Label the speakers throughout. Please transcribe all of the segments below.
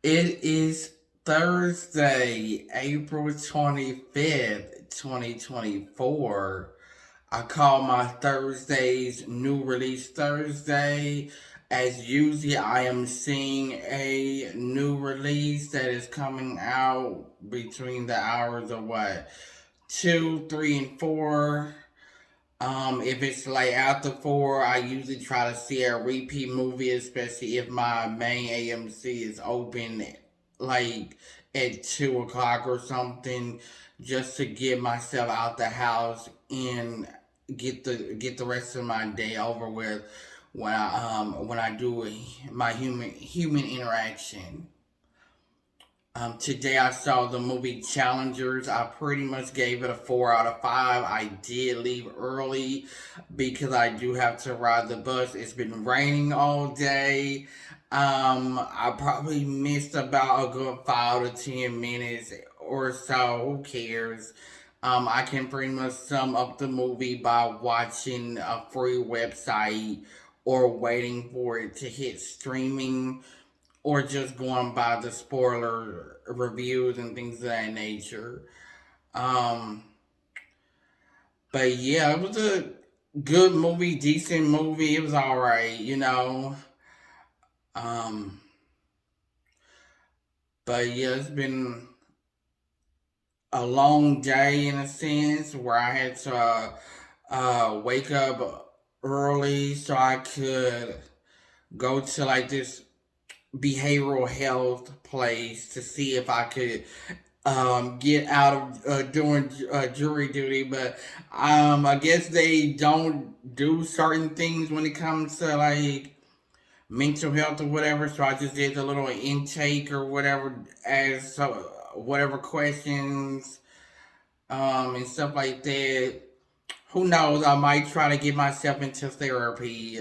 Speaker 1: It is Thursday, April 25th, 2024. I call my Thursdays New Release Thursday. As usually, I am seeing a new release that is coming out between the hours of what? 2, 3, and 4. If it's like after 4, I usually try to see a repeat movie, especially if my main AMC is open like at 2 o'clock or something, just to get myself out the house and get the rest of my day over with when I do my human interaction. Today I saw the movie Challengers. I pretty much gave it a 4 out of 5. I did leave early because I do have to ride the bus. It's been raining all day. I probably missed about a good 5 to 10 minutes or so. Who cares? I can pretty much sum up the movie by watching a free website or waiting for it to hit streaming or just going by the spoiler reviews and things of that nature. Um, but yeah, it was a good movie, decent movie. It was all right. Um, but yeah, it's been a long day in a sense where I had to wake up early so I could go to like this behavioral health place to see if I could get out of doing jury duty, but I guess they don't do certain things when it comes to like mental health or whatever. So I just did a little intake or whatever as whatever questions and stuff like that. Who knows? I might try to get myself into therapy,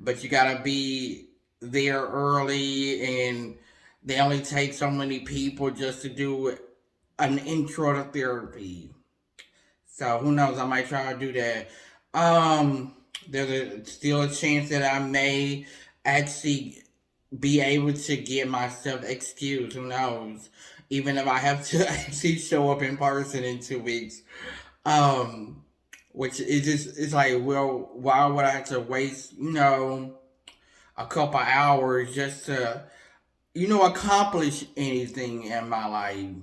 Speaker 1: but you gotta be there early, and they only take so many people just to do an intro to therapy. So who knows? I might try to do that. There's still a chance that I may actually be able to get myself excused. Who knows? Even if I have to actually show up in person in 2 weeks. Um, which is just it's like, well, why would I have to waste a couple hours just to accomplish anything in my life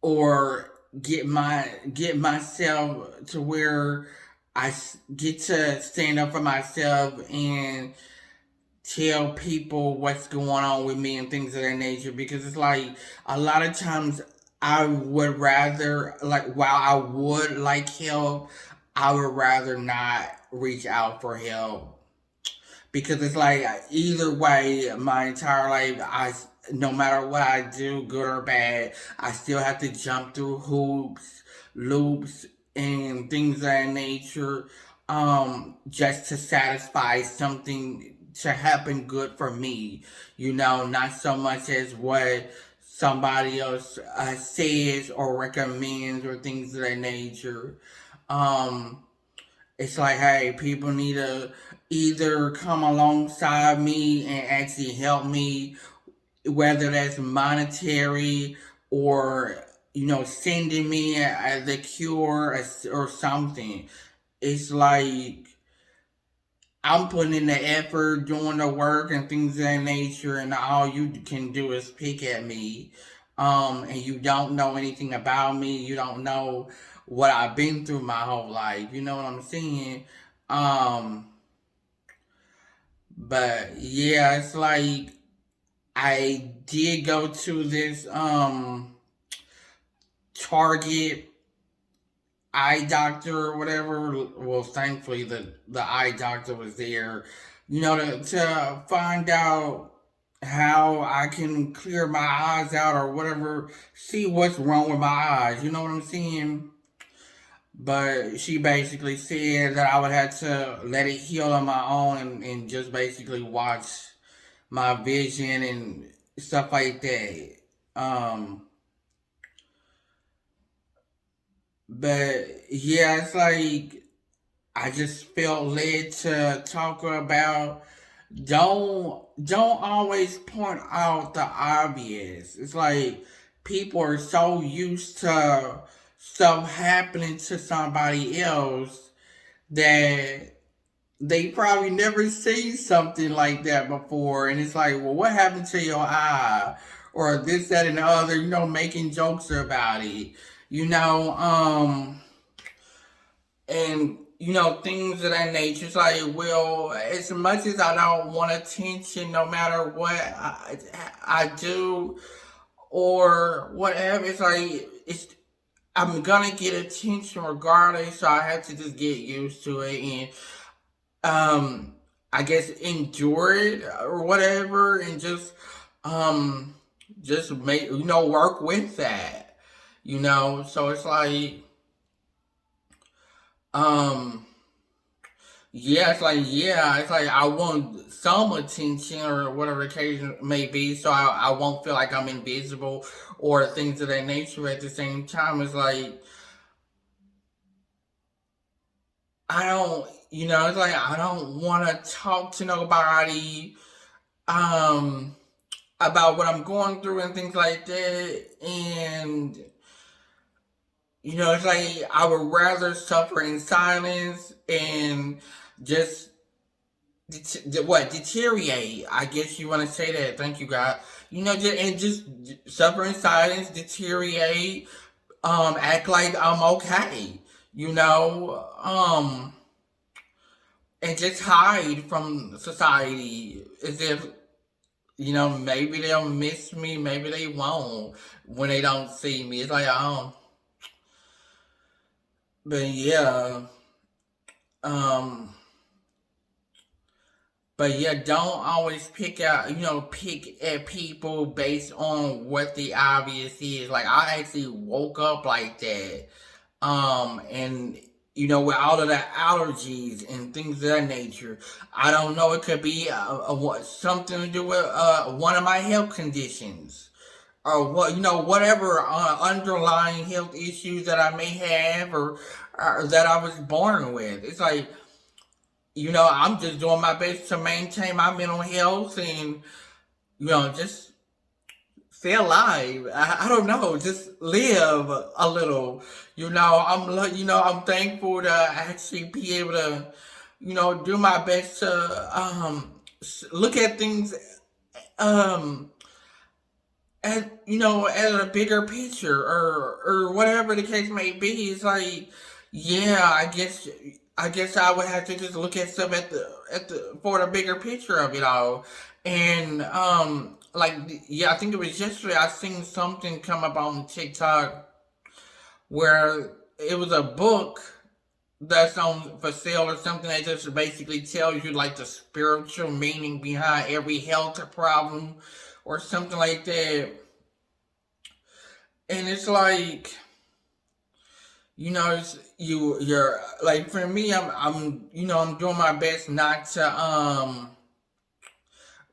Speaker 1: or get myself to where get to stand up for myself and tell people what's going on with me and things of that nature, because it's like a lot of times I would rather, like, while I would like help, I would rather not reach out for help, because it's like either way my entire life, I no matter what I do, good or bad, I still have to jump through hoops, loops, and things of that nature, just to satisfy something to happen good for me, not so much as what somebody else says or recommends or things of that nature. um it's like, hey, people need to either come alongside me and actually help me, whether that's monetary or sending me the cure or something. It's like I'm putting in the effort, doing the work and things of that nature, and all you can do is pick at me. And you don't know anything about me. You don't know what I've been through my whole life. You know what I'm saying? Um, but yeah, it's like I did go to this Target eye doctor or whatever. Well, thankfully the eye doctor was there, to find out how I can clear my eyes out or whatever, see what's wrong with my eyes. You know what I'm saying? But she basically said that I would have to let it heal on my own, and just basically watch my vision and stuff like that. Um, but yeah, it's like I just felt led to talk about don't always point out the obvious. It's like people are so used to stuff happening to somebody else that they probably never seen something like that before, and it's like, well, what happened to your eye, or this, that, and the other? Making jokes about it. You know, and things of that nature. It's like, well, as much as I don't want attention, no matter what I do or whatever, it's like I'm gonna get attention regardless. So I have to just get used to it and I guess endure it or whatever, and just make work with that. So it's like um yeah, it's like I want some attention or whatever occasion may be, so I won't feel like I'm invisible or things of that nature. At the same time, it's like it's like I don't want to talk to nobody um about what I'm going through and things like that, and it's like I would rather suffer in silence and just deteriorate. I guess you want to say that. Thank you, God. Just suffer in silence, deteriorate, act like I'm okay. You know, and just hide from society as if maybe they'll miss me, maybe they won't when they don't see me. It's like but yeah, um. But yeah, don't always pick at people based on what the obvious is. Like I actually woke up like that. And with all of the allergies and things of that nature, I don't know. It could be something to do with one of my health conditions, or whatever underlying health issues that I may have, or that I was born with. It's like I'm just doing my best to maintain my mental health and, just stay alive. I don't know, just live a little. I'm thankful to actually be able to, do my best to look at things um as a bigger picture, or whatever the case may be. It's like, yeah, I guess I would have to just look at stuff at the for the bigger picture of it all. And like, yeah, I think it was yesterday I seen something come up on TikTok where it was a book that's on for sale or something that just basically tells you like the spiritual meaning behind every health problem or something like that. And it's like, you're like, for me, I'm doing my best not to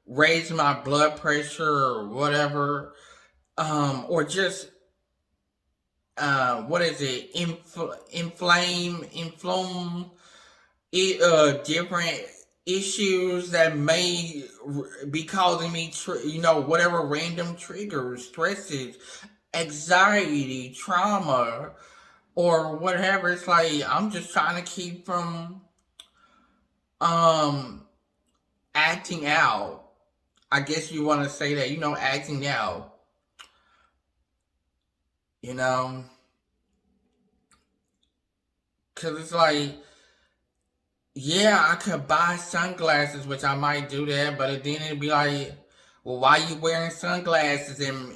Speaker 1: raise my blood pressure or whatever, or just what is it, inflame different issues that may be causing me whatever random triggers, stresses, anxiety, trauma, or whatever. It's like I'm just trying to keep from um acting out. I guess you want to say that, acting out, you know, because it's like, yeah, I could buy sunglasses, which I might do that, but then it'd be like, well, why you wearing sunglasses in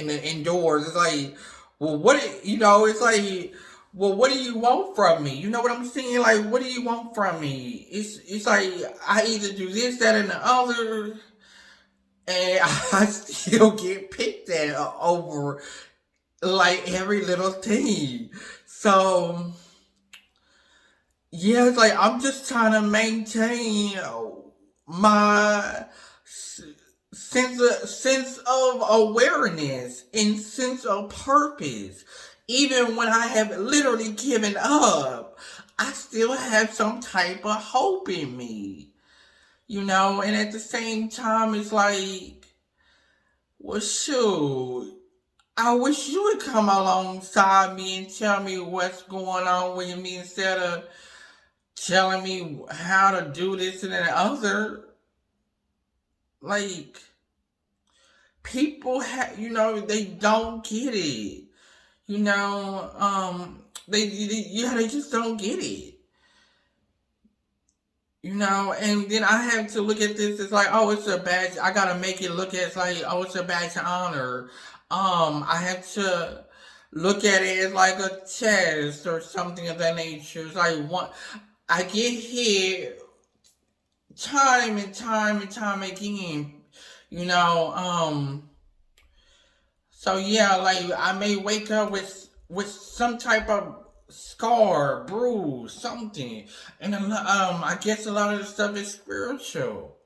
Speaker 1: the indoors? It's like, well, it's like, well, what do you want from me? You know what I'm saying? Like, what do you want from me? It's like I either do this, that, and the other, and I still get picked at over like every little thing. So yeah, it's like I'm just trying to maintain my sense of awareness and sense of purpose. Even when I have literally given up, I still have some type of hope in me. and at the same time, it's like, well, shoot, I wish you would come alongside me and tell me what's going on with me instead of telling me how to do this and that other. Like, people they don't get it. They just don't get it. And then I have to look at this as like, oh, it's a badge. I gotta make it look as like, oh, it's a badge of honor. I have to look at it as like a test or something of that nature. It's like I get hit time and time and time again. You know, so yeah, like I may wake up with some type of scar, bruise, something, and I guess a lot of the stuff is spiritual.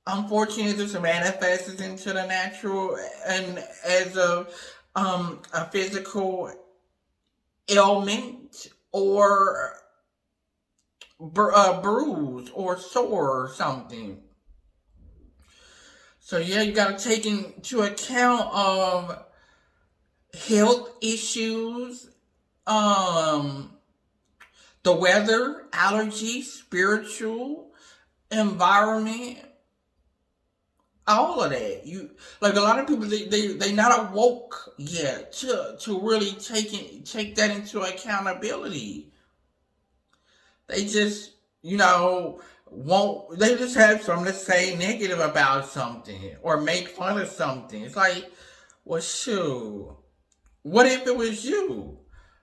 Speaker 1: Unfortunately, this manifests into the natural and as a physical ailment or bruise or sore or something. So yeah, you got to take into account of health issues, um, the weather, allergies, spiritual environment, all of that. You like a lot of people they not awoke yet to really take that into accountability. They just won't they just have something to say negative about something or make fun of something. It's like, well, shoot. What if it was you?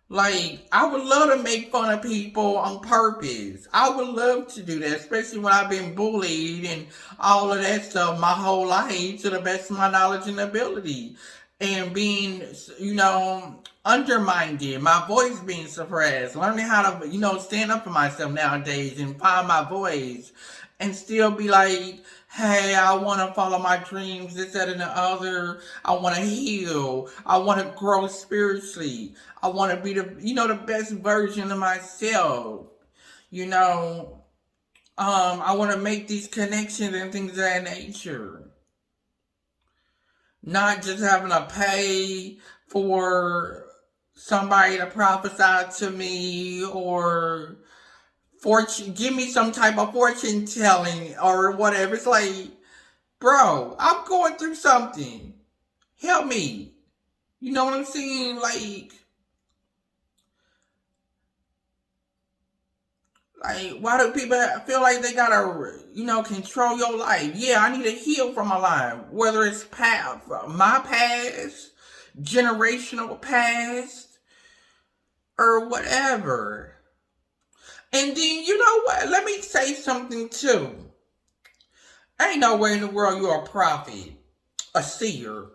Speaker 1: Like, I would love to make fun of people on purpose. I would love to do that, especially when I've been bullied and all of that stuff my whole life to the best of my knowledge and ability. And being, undermined, my voice being suppressed, learning how to, stand up for myself nowadays and find my voice and still be like, hey, I want to follow my dreams, this, that, and the other. I want to heal. I want to grow spiritually. I want to be the best version of myself. I want to make these connections and things of that nature. Not just having to pay for somebody to prophesy to me or give me some type of fortune telling or whatever. It's like, bro, I'm going through something. Help me. You know what I'm saying? Like, why do people feel like they gotta, control your life? Yeah, I need to heal from my life. Whether it's my past, generational past, or whatever. And then, you know what? Let me say something too. Ain't no way in the world you're a prophet, a seer,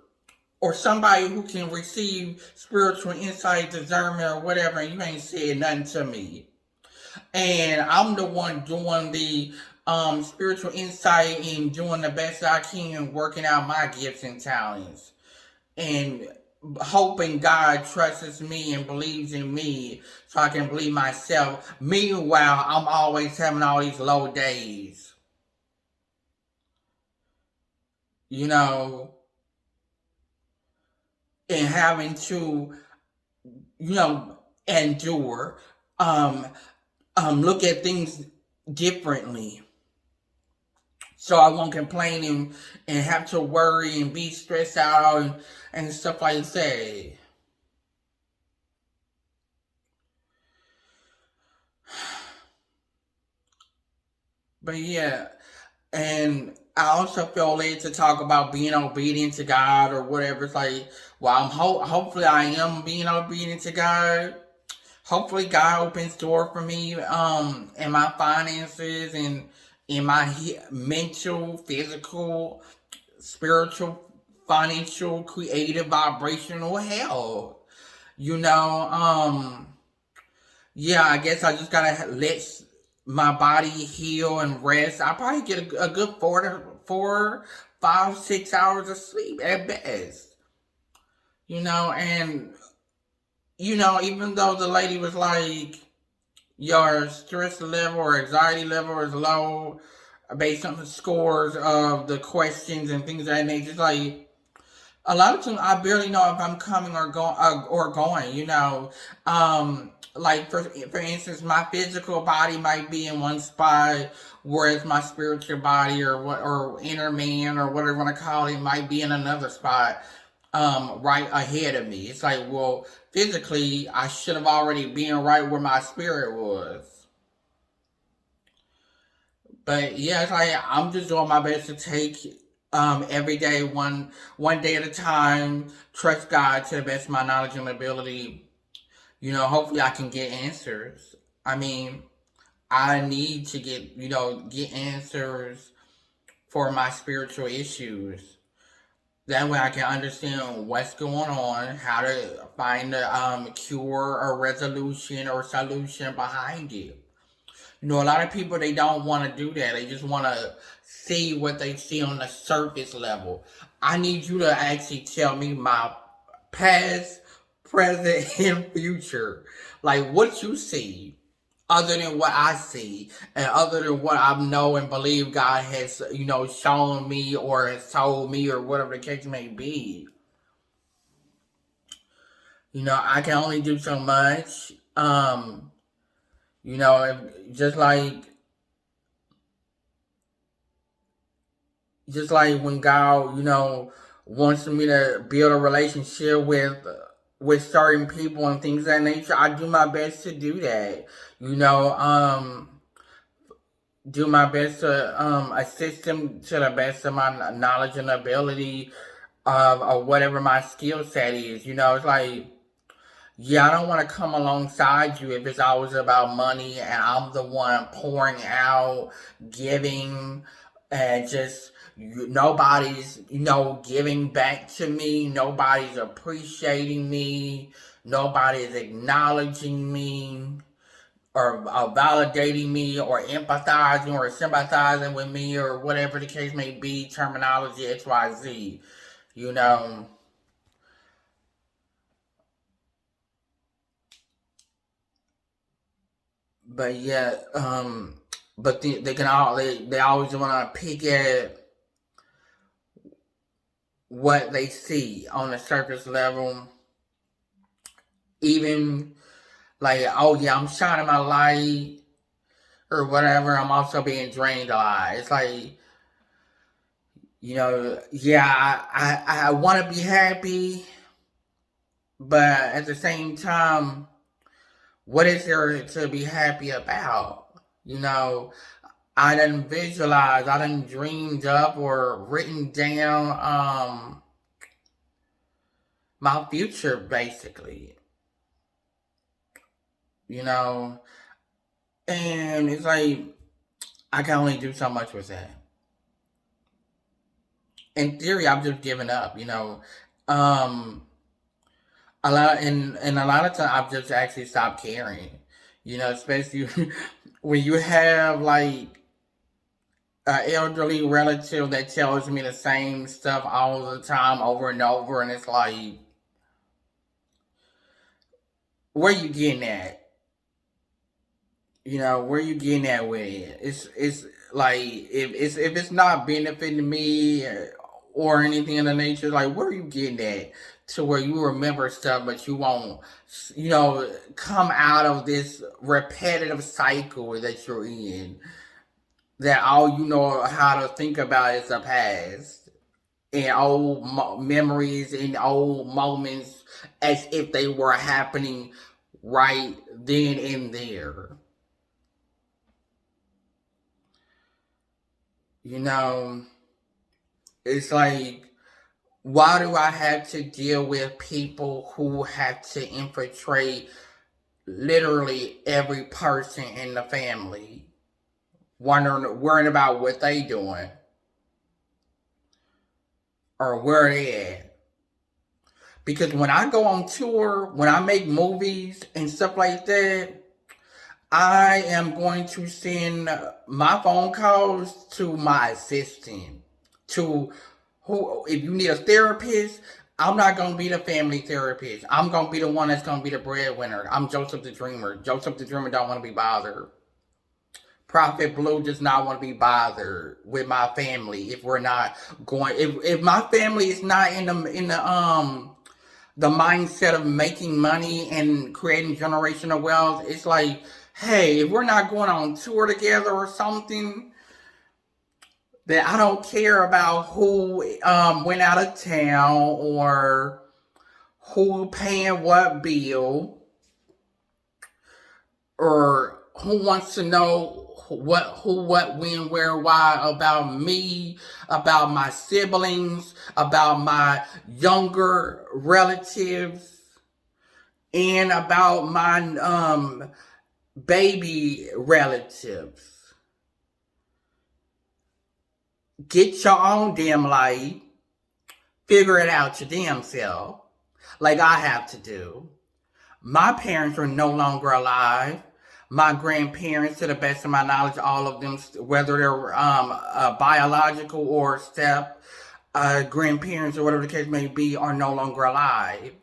Speaker 1: or somebody who can receive spiritual insight, discernment, or whatever, and you ain't said nothing to me. And I'm the one doing the spiritual insight and doing the best I can, working out my gifts and talents. And hoping God trusts me and believes in me so I can believe myself. Meanwhile, I'm always having all these low days. And having to, endure, look at things differently. So I won't complain and have to worry and be stressed out and stuff like that. But yeah, and I also feel led to talk about being obedient to God or whatever. It's like, well, hopefully I am being obedient to God. Hopefully God opens door for me in my finances and in my mental, physical, spiritual, financial, creative, vibrational health. You know, yeah, I guess I just gotta let my body heal and rest. I probably get a good 4, 5, 6 hours of sleep at best. And even though the lady was like, your stress level or anxiety level is low, based on the scores of the questions and things of that nature. It's like a lot of times I barely know if I'm coming or going. Like for instance, my physical body might be in one spot, whereas my spiritual body or inner man or whatever you want to call it might be in another spot, right ahead of me. It's like, well, physically, I should have already been right where my spirit was. But yeah, it's like I'm just doing my best to take every day one day at a time, trust God to the best of my knowledge and ability. Hopefully I can get answers. I mean, I need to get answers for my spiritual issues. That way I can understand what's going on, how to find a cure or resolution or solution behind it. A lot of people, they don't want to do that. They just want to see what they see on the surface level. I need you to actually tell me my past, present, and future. Like, what you see other than what I see and other than what I know and believe God has, shown me or has told me or whatever the case may be. I can only do so much. Just like when God, wants me to build a relationship with certain people and things of that nature, I do my best to do that. Do my best to assist them to the best of my knowledge and ability of whatever my skill set is. It's like, yeah, I don't want to come alongside you if it's always about money and I'm the one pouring out, giving, and just nobody's, giving back to me. Nobody's appreciating me. Nobody's acknowledging me or validating me or empathizing or sympathizing with me or whatever the case may be, terminology XYZ, But yeah, but they always want to pick at what they see on the surface level. Even like, oh yeah, I'm shining my light or whatever. I'm also being drained a lot. It's like, yeah, I want to be happy, but at the same time, what is there to be happy about? I done visualized, I done dreamed up or written down my future, basically. And it's like I can only do so much with that. In theory, I've just given up. Um, a lot of times I've just actually stopped caring. Especially when you have like an elderly relative that tells me the same stuff all the time over and over, and it's like, where you getting at? Where you getting at with it? It's like, if it's not benefiting me or anything in the nature, like, where are you getting at to where you remember stuff but you won't, come out of this repetitive cycle that you're in, that all you know how to think about is the past and old memories and old moments as if they were happening right then and there. It's like, why do I have to deal with people who have to infiltrate literally every person in the family, worrying about what they doing or where they at? Because when I go on tour, when I make movies and stuff like that, I am going to send my phone calls to my assistant. To who, if you need a therapist, I'm not going to be the family therapist. I'm going to be the one that's going to be the breadwinner. I'm Joseph the Dreamer. Joseph the Dreamer don't want to be bothered. Prophet Blue does not want to be bothered with my family if we're not going. If my family is not in the mindset of making money and creating generational wealth, it's like, hey, if we're not going on tour together or something, then I don't care about who went out of town or who paying what bill or who wants to know what, when, where, why about me, about my siblings, about my younger relatives, and about my baby relatives. Get your own damn life. Figure it out your damn self. Like I have to do. My parents are no longer alive. My grandparents, to the best of my knowledge, all of them, whether they're biological or step grandparents or whatever the case may be, are no longer alive.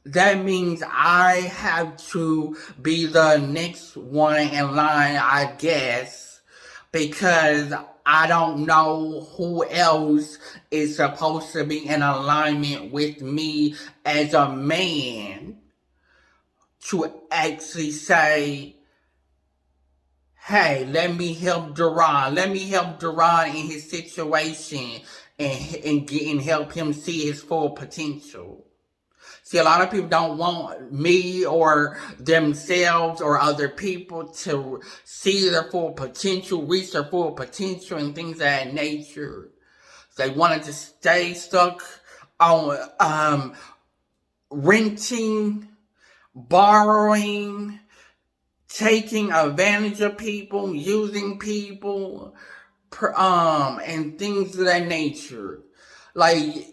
Speaker 1: That means I have to be the next one in line, I guess, because I don't know who else is supposed to be in alignment with me as a man to actually say, hey, let me help Duran. Let me help Duran in his situation and help him see his full potential. See, a lot of people don't want me or themselves or other people to see their full potential, reach their full potential, and things of that nature. They wanted to stay stuck on renting, borrowing, taking advantage of people, using people, and things of that nature. Like,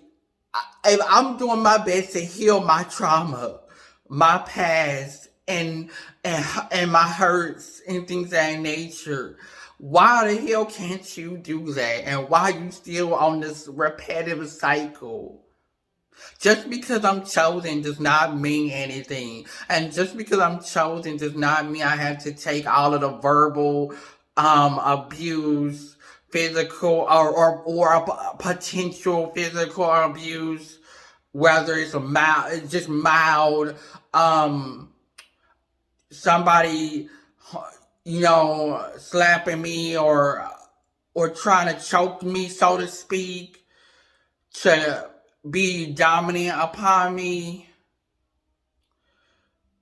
Speaker 1: I'm doing my best to heal my trauma, my past, and my hurts and things of that nature. Why the hell can't you do that? And why you still on this repetitive cycle? Just because I'm chosen does not mean anything. And just because I'm chosen does not mean I have to take all of the verbal abuse, physical or potential physical abuse, whether it's just mild, somebody, slapping me or trying to choke me, so to speak, to be dominant upon me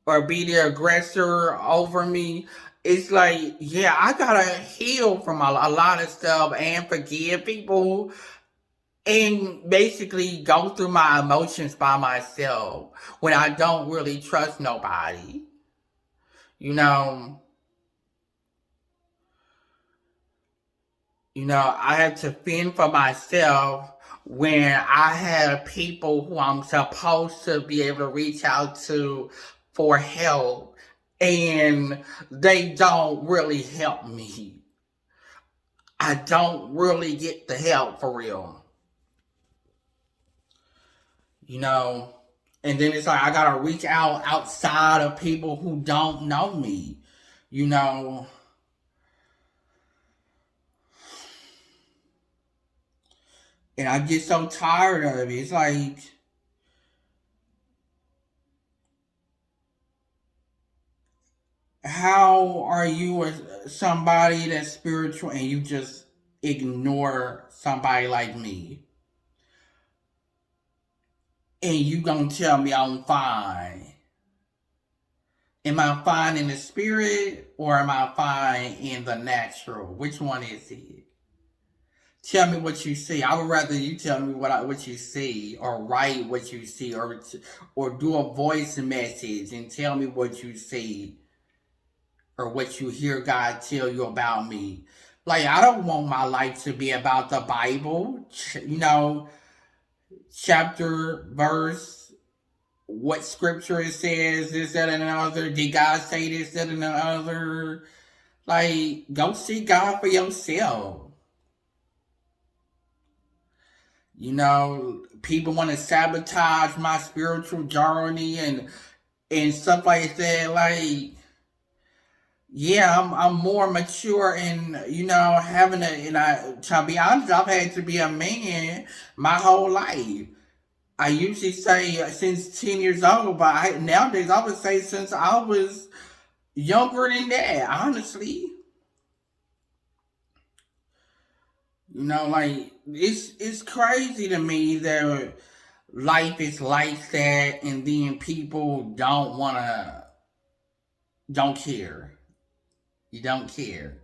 Speaker 1: or be the aggressor over me. It's like, yeah, I gotta heal from a lot of stuff and forgive people and basically go through my emotions by myself when I don't really trust nobody. I have to fend for myself when I have people who I'm supposed to be able to reach out to for help and they don't really help me. I don't really get the help for real. And then it's like I gotta reach out outside of people who don't know me. you know and I get so tired of it. It's like, how are you somebody that's spiritual and you just ignore somebody like me? And you gonna tell me I'm fine? Am I fine in the spirit or am I fine in the natural? Which one is it? Tell me what you see. I would rather you tell me what you see, or write what you see, or do a voice message and tell me what you see, or what you hear God tell you about me. Like, I don't want my life to be about the Bible, chapter, verse, what scripture it says, this, that, and another. Did God say this, that, and the other? Like, go see God for yourself. People want to sabotage my spiritual journey and stuff like that. Like, yeah, I'm more mature and having a and to be honest, I've had to be a man my whole life. I usually say since 10 years old, but nowadays I would say since I was younger than that. Honestly, like it's crazy to me that life is like that, and then people don't care. You don't care.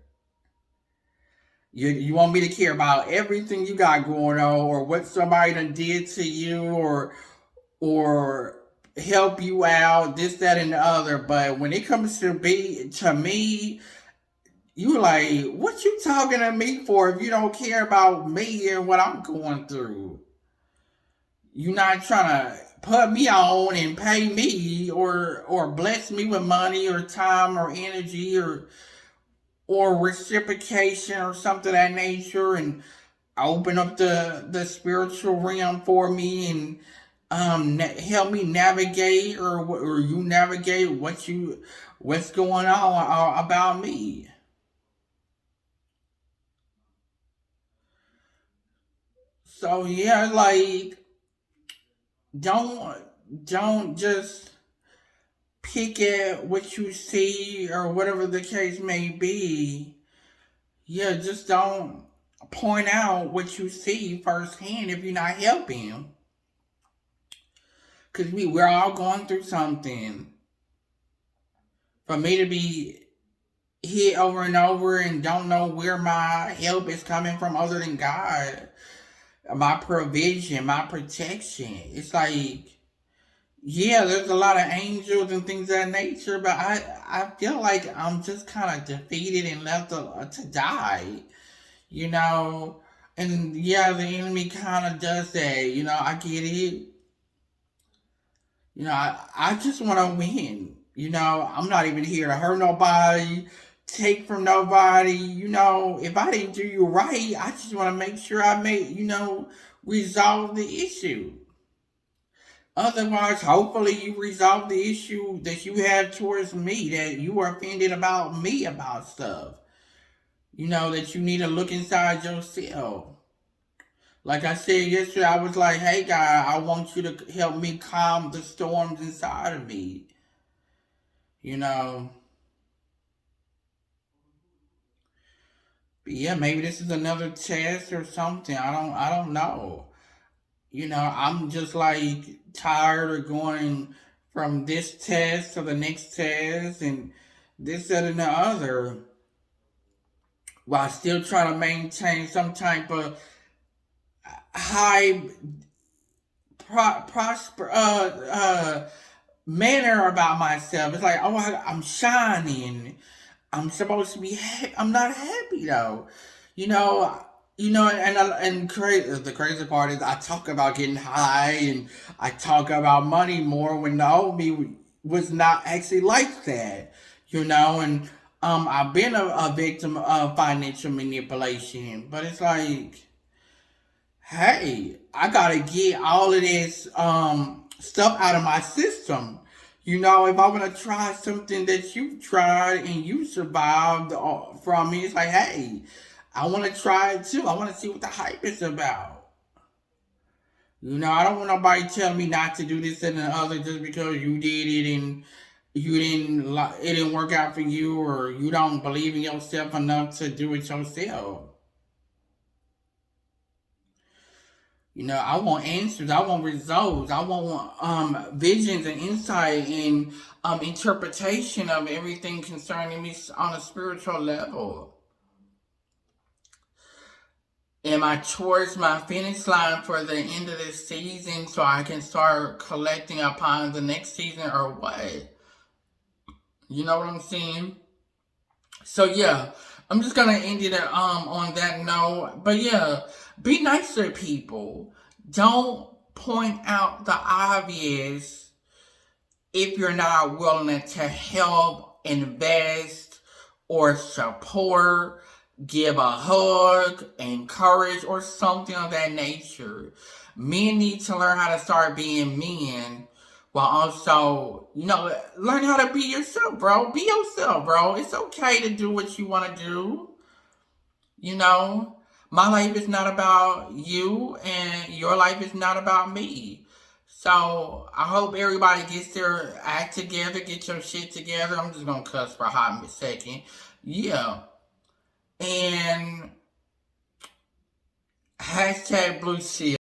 Speaker 1: You want me to care about everything you got going on, or what somebody done did to you, or help you out, this, that, and the other. But when it comes to me, you like, what you talking to me for if you don't care about me and what I'm going through? You not trying to put me on and pay me or bless me with money or time or energy or reciprocation or something of that nature, and open up the spiritual realm for me and help me navigate, or you navigate what's going on about me. So yeah, like don't don't just pick at what you see or whatever the case may be. Yeah, just don't point out what you see firsthand if you're not helping. Because we're all going through something. For me to be hit over and over and don't know where my help is coming from other than God, my provision, my protection. It's like, yeah, there's a lot of angels and things of that nature, but I feel like I'm just kind of defeated and left to die, you know? And yeah, the enemy kind of does that, I get it. I just want to win. I'm not even here to hurt nobody, take from nobody. If I didn't do you right, I just want to make sure I resolve the issue. Otherwise, hopefully, you resolve the issue that you have towards me, that you are offended about me about stuff. That you need to look inside yourself. Like I said yesterday, I was like, hey, God, I want you to help me calm the storms inside of me. You know, but yeah, maybe this is another test or something. I don't know. I'm just like tired of going from this test to the next test and this, that, and the other, while still trying to maintain some type of high prosper manner about myself. It's like, oh, I'm shining. I'm supposed to be. I'm not happy though. You know. The crazy part is I talk about getting high and I talk about money more when Naomi was not actually like that. And I've been a victim of financial manipulation, but it's like, hey, I gotta get all of this stuff out of my system. If I want to try something that you tried and you survived from me, it's like, hey, I want to try it too. I want to see what the hype is about. I don't want nobody tell me not to do this and the other just because you did it and it didn't work out for you, or you don't believe in yourself enough to do it yourself. I want answers. I want results. I want visions and insight and interpretation of everything concerning me on a spiritual level. Am I towards my finish line for the end of this season so I can start collecting upon the next season, or what? You know what I'm saying? So yeah, I'm just gonna end it on that note. But yeah, be nice to people. Don't point out the obvious if you're not willing to help, invest, or support, give a hug, encourage, or something of that nature. Men need to learn how to start being men while also, learn how to be yourself, bro. Be yourself, bro. It's okay to do what you want to do. You know, my life is not about you, and your life is not about me. So I hope everybody gets their act together, get your shit together. I'm just gonna cuss for a hot second. Yeah. And hashtag Blue Shield.